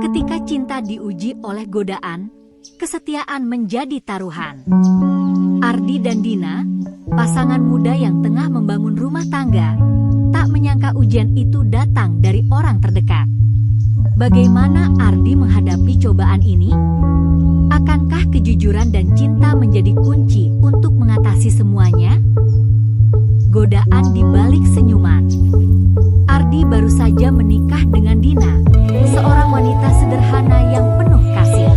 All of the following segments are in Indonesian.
Ketika cinta diuji oleh godaan, kesetiaan menjadi taruhan. Ardi dan Dina, pasangan muda yang tengah membangun rumah tangga, tak menyangka ujian itu datang dari orang terdekat. Bagaimana Ardi menghadapi cobaan ini? Akankah kejujuran dan cinta menjadi kunci untuk mengatasi semuanya? Godaan di balik senyuman. Ardi baru saja menikah dengan Dina, seorang wanita sederhana yang penuh kasih.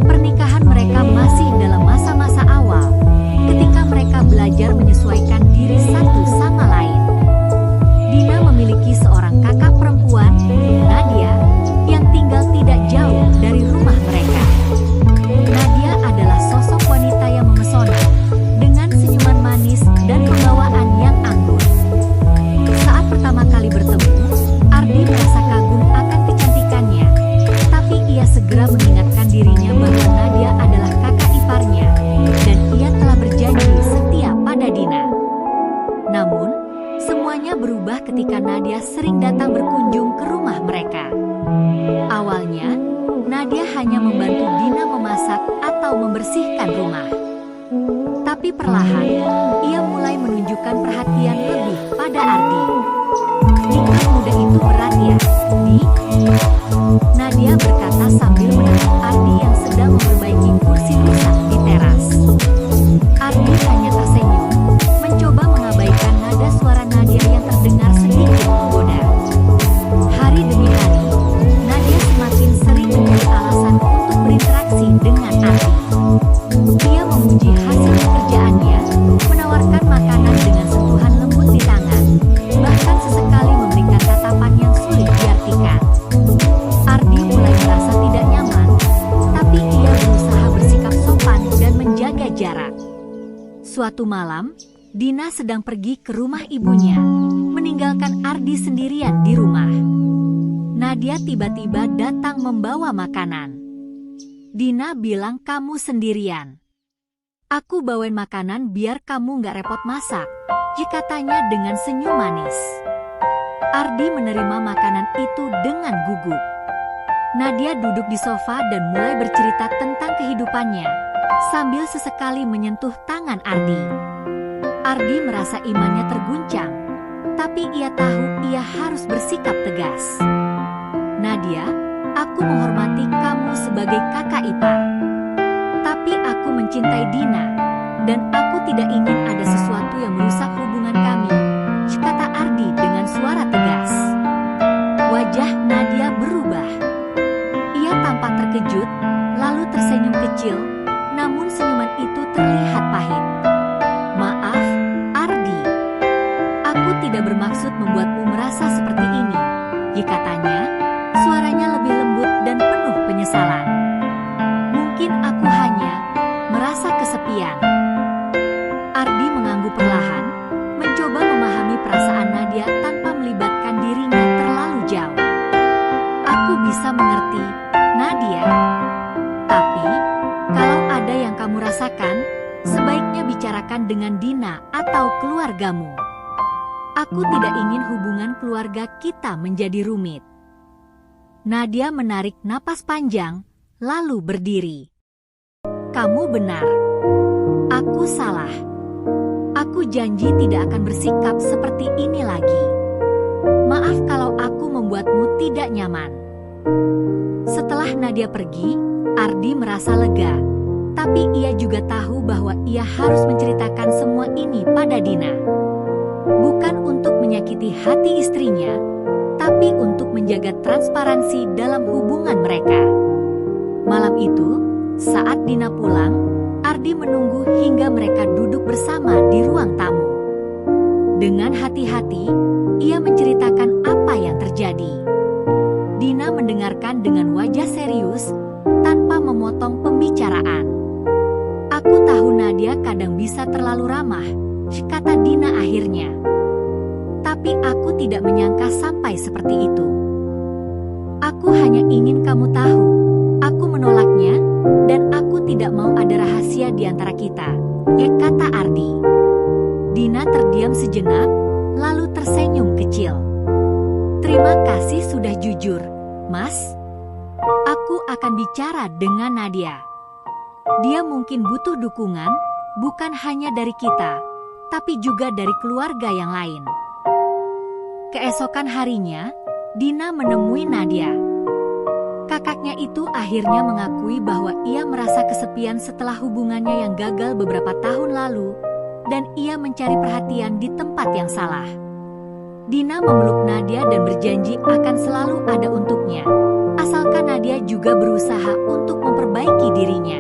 Pernikahan mereka masih dalam masa-masa awal, ketika mereka belajar menyesuaikan diri satu sama lain. Dina memiliki seorang kakak perempuan, Nadia, yang tinggal tidak jauh dari rumah mereka. Nadia adalah sosok wanita yang memesona, dengan senyuman manis dan pembawaan yang anggun. Saat pertama kali bertemu, Ardi merasa kagum akan kecantikannya, tapi ia segera mengingatkan dirinya bahwa Nadia adalah kakak iparnya, dan ia telah berjanji setia pada Dina. Namun, semuanya berubah ketika Nadia sering datang berkunjung ke rumah mereka. Awalnya, Nadia hanya membantu Dina memasak atau membersihkan rumah. Tapi perlahan, ia mulai menunjukkan perhatian lebih pada Ardi. "Nikah muda itu berat ya, Di?" Nadia berkata sambil menatap Ardi yang sedang memperbaiki kursi rusak di teras. Ardi hanya tersenyum, mencoba mengabaikan nada suara Nadia yang terdengar sedikit menggoda. Hari demi hari, Nadia semakin sering mencari alasan untuk berinteraksi dengan Ardi. Dia memuji hasil pekerjaannya, menawarkan makanan dengan sentuhan lembut di tangan, bahkan sesekali memberikan tatapan yang sulit diartikan. Ardi mulai merasa tidak nyaman, tapi ia berusaha bersikap sopan dan menjaga jarak. Suatu malam, Dina sedang pergi ke rumah ibunya, meninggalkan Ardi sendirian di rumah. Nadia tiba-tiba datang membawa makanan. Dina bilang, "Kamu sendirian. Aku bawain makanan biar kamu nggak repot masak," katanya dengan senyum manis. Ardi menerima makanan itu dengan gugup. Nadia duduk di sofa dan mulai bercerita tentang kehidupannya, sambil sesekali menyentuh tangan Ardi. Ardi merasa imannya terguncang, tapi ia tahu ia harus bersikap tegas. "Nadia, aku menghormati kamu sebagai kakak ipar. Tapi aku mencintai Dina, dan aku tidak ingin ada sesuatu yang merusak hubungan kami," kata Ardi dengan suara tegas. Wajah Nadia berubah. Ia tampak terkejut, lalu tersenyum kecil, namun senyuman itu terlihat pahit. "Maaf, Ardi. Aku tidak bermaksud membuatmu merasa seperti ini," katanya, suaranya lebih lembut dan penuh penyesalan. "Mungkin aku hanya merasa kesepian." Ardi mengangguk perlahan, mencoba memahami perasaan Nadia tanpa melibatkan dirinya terlalu jauh. "Aku bisa mengerti, Nadia. Tapi, kalau ada yang kamu rasakan, sebaiknya bicarakan dengan Dina atau keluargamu. Aku tidak ingin hubungan keluarga kita menjadi rumit." Nadia menarik napas panjang, lalu berdiri. "Kamu benar. Aku salah. Aku janji tidak akan bersikap seperti ini lagi. Maaf kalau aku membuatmu tidak nyaman." Setelah Nadia pergi, Ardi merasa lega. Tapi ia juga tahu bahwa ia harus menceritakan semua ini pada Dina. Bukan untuk menyakiti hati istrinya, tapi untuk menjaga transparansi dalam hubungan mereka. Malam itu, saat Dina pulang, Ardi menunggu hingga mereka duduk bersama di ruang tamu. Dengan hati-hati, ia menceritakan apa yang terjadi. Dina mendengarkan dengan wajah serius, tanpa memotong pembicaraan. "Aku tahu Nadia kadang bisa terlalu ramah," kata Dina akhirnya. "Tapi aku tidak menyangka sampai seperti itu. Aku hanya ingin kamu tahu, aku menolaknya, dan aku tidak mau ada rahasia di antara kita," kata Ardi. Dina terdiam sejenak, lalu tersenyum kecil. "Terima kasih sudah jujur, Mas," Aku akan bicara dengan Nadia. Dia mungkin butuh dukungan, bukan hanya dari kita, tapi juga dari keluarga yang lain. Keesokan harinya, Dina menemui Nadia. Kakaknya itu akhirnya mengakui bahwa ia merasa kesepian setelah hubungannya yang gagal beberapa tahun lalu, dan ia mencari perhatian di tempat yang salah. Dina memeluk Nadia dan berjanji akan selalu ada untuknya, asalkan Nadia juga berusaha untuk memperbaiki dirinya.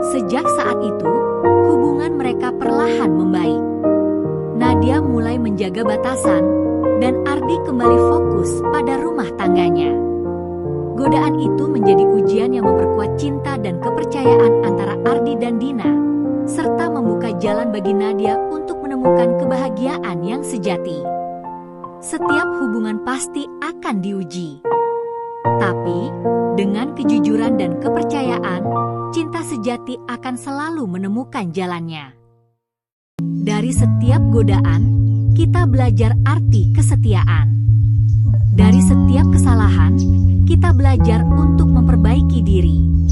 Sejak saat itu, hubungan mereka perlahan membaik. Nadia mulai menjaga batasan, dan Ardi kembali fokus pada rumah tangganya. Godaan itu menjadi ujian yang memperkuat cinta dan kepercayaan antara Ardi dan Dina, serta membuka jalan bagi Nadia untuk menemukan kebahagiaan yang sejati. Setiap hubungan pasti akan diuji. Tapi, dengan kejujuran dan kepercayaan, cinta sejati akan selalu menemukan jalannya. Dari setiap godaan, kita belajar arti kesetiaan. Dari setiap kesalahan, kita belajar untuk memperbaiki diri.